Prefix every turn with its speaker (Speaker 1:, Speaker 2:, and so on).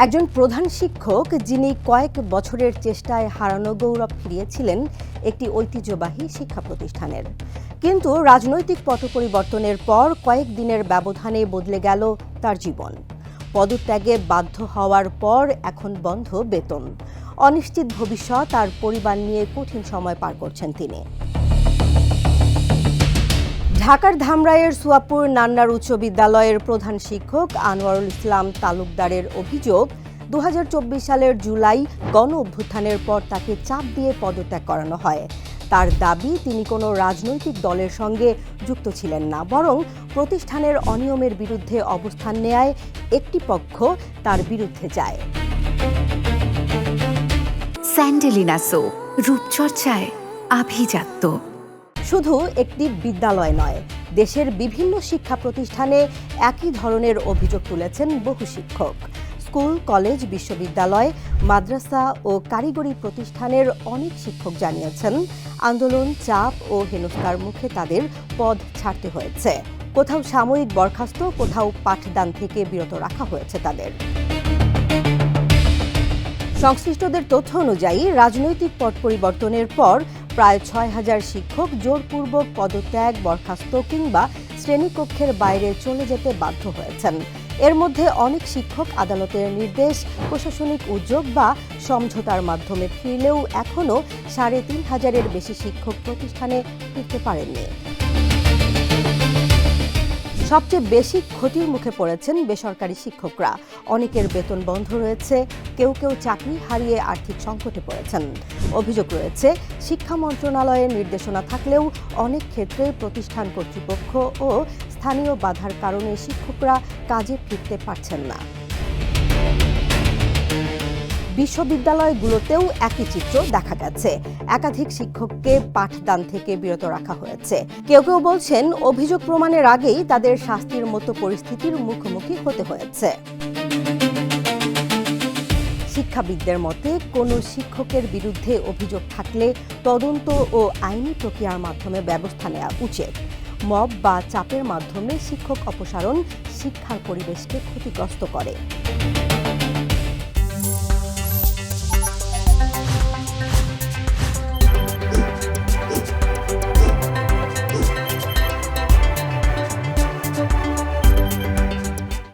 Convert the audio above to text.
Speaker 1: একজন প্রধান শিক্ষক যিনি কয়েক বছরের চেষ্টায় হারানো গৌরব ফিরিয়েছিলেন একটি ঐতিহ্যবাহী শিক্ষা প্রতিষ্ঠানের। কিন্তু রাজনৈতিক পট পরিবর্তনের পর কয়েক দিনের ব্যবধানে বদলে গেল তার জীবন। পদত্যাগে বাধ্য হওয়ার পর এখন বন্ধ বেতন। অনিশ্চিত ভবিষ্যৎ আর পরিবার নিয়ে কঠিন সময় পার করছেন তিনি। ঢাকার ধামরাইয়ের সোয়াপুর নান্নার উচ্চ বিদ্যালয়ের প্রধান শিক্ষক আনোয়ারুল ইসলাম তালুকদারের অভিযোগ, 2024 সালের জুলাই গণ অভ্যুত্থানের পর তাকে চাপ দিয়ে পদত্যাগ করানো হয়। তার দাবি, তিনি কোনো রাজনৈতিক দলের সঙ্গে যুক্ত ছিলেন না, বরং প্রতিষ্ঠানের অনিয়মের বিরুদ্ধে অবস্থান নেয় একটি পক্ষ তার বিরুদ্ধে যায়।
Speaker 2: স্যান্ডেলিনা সো, রূপচর্চায় আভিজাত্য।
Speaker 1: শুধু একটি বিদ্যালয় নয়, দেশের বিভিন্ন শিক্ষা প্রতিষ্ঠানে একই ধরনের অভিযোগ তুলেছেন বহু শিক্ষক। স্কুল, কলেজ, বিশ্ববিদ্যালয়, মাদ্রাসা ও কারিগরি প্রতিষ্ঠানের অনেক শিক্ষক জানিয়েছেন, আন্দোলন, চাপ ও হেনস্থার মুখে তাদের পদ ছাড়তে হয়েছে। কোথাও সাময়িক বরখাস্ত, কোথাও পাঠদান থেকে বিরত রাখা হয়েছে তাদের। সংশ্লিষ্টদের তথ্য অনুযায়ী রাজনৈতিক পট পরিবর্তনের পর প্রায় 6,000 শিক্ষক জোরপূর্বক পদত্যাগ, বরখাস্ত কিংবা শ্রেণীকক্ষের বাইরে চলে যেতে বাধ্য হয়েছেন। এর মধ্যে অনেক শিক্ষক আদালতের নির্দেশ, প্রশাসনিক উদ্যোগ বা সমঝোতার মাধ্যমে ফিরলেও এখনও 3,500-এর বেশি শিক্ষক প্রতিষ্ঠানে ফিরতে পারেননি। সবচেয়ে বেশি ক্ষতির মুখে পড়েছেন বেসরকারি শিক্ষকরা। অনেকের বেতন বন্ধ রয়েছে, কেউ কেউ চাকরি হারিয়ে আর্থিক সংকটে পড়েছেন। অভিযোগ রয়েছে, শিক্ষা মন্ত্রণালয়ের নির্দেশনা থাকলেও অনেক ক্ষেত্রে প্রতিষ্ঠান কর্তৃপক্ষ ও স্থানীয় বাধার কারণে শিক্ষকরা কাজে ফিরতে পারছেন না। বিশ্ববিদ্যালয়গুলোতেও একই চিত্র দেখা গেছে। একাধিক শিক্ষককে পাঠদান থেকে বিরত রাখা হয়েছে। কেউ কেউ বলছেন, অভিযোগ প্রমাণের আগেই তাদের শাস্তির মতো পরিস্থিতির মুখোমুখি হতে হয়েছে। শিক্ষাবিদদের মতে, কোনো শিক্ষকের বিরুদ্ধে অভিযোগ থাকলে তদন্ত ও আইনি প্রক্রিয়ার মাধ্যমে ব্যবস্থা নেওয়া উচিত। মব বা চাপের মাধ্যমে শিক্ষক অপসারণ শিক্ষার পরিবেশকে ক্ষতিগ্রস্ত করে।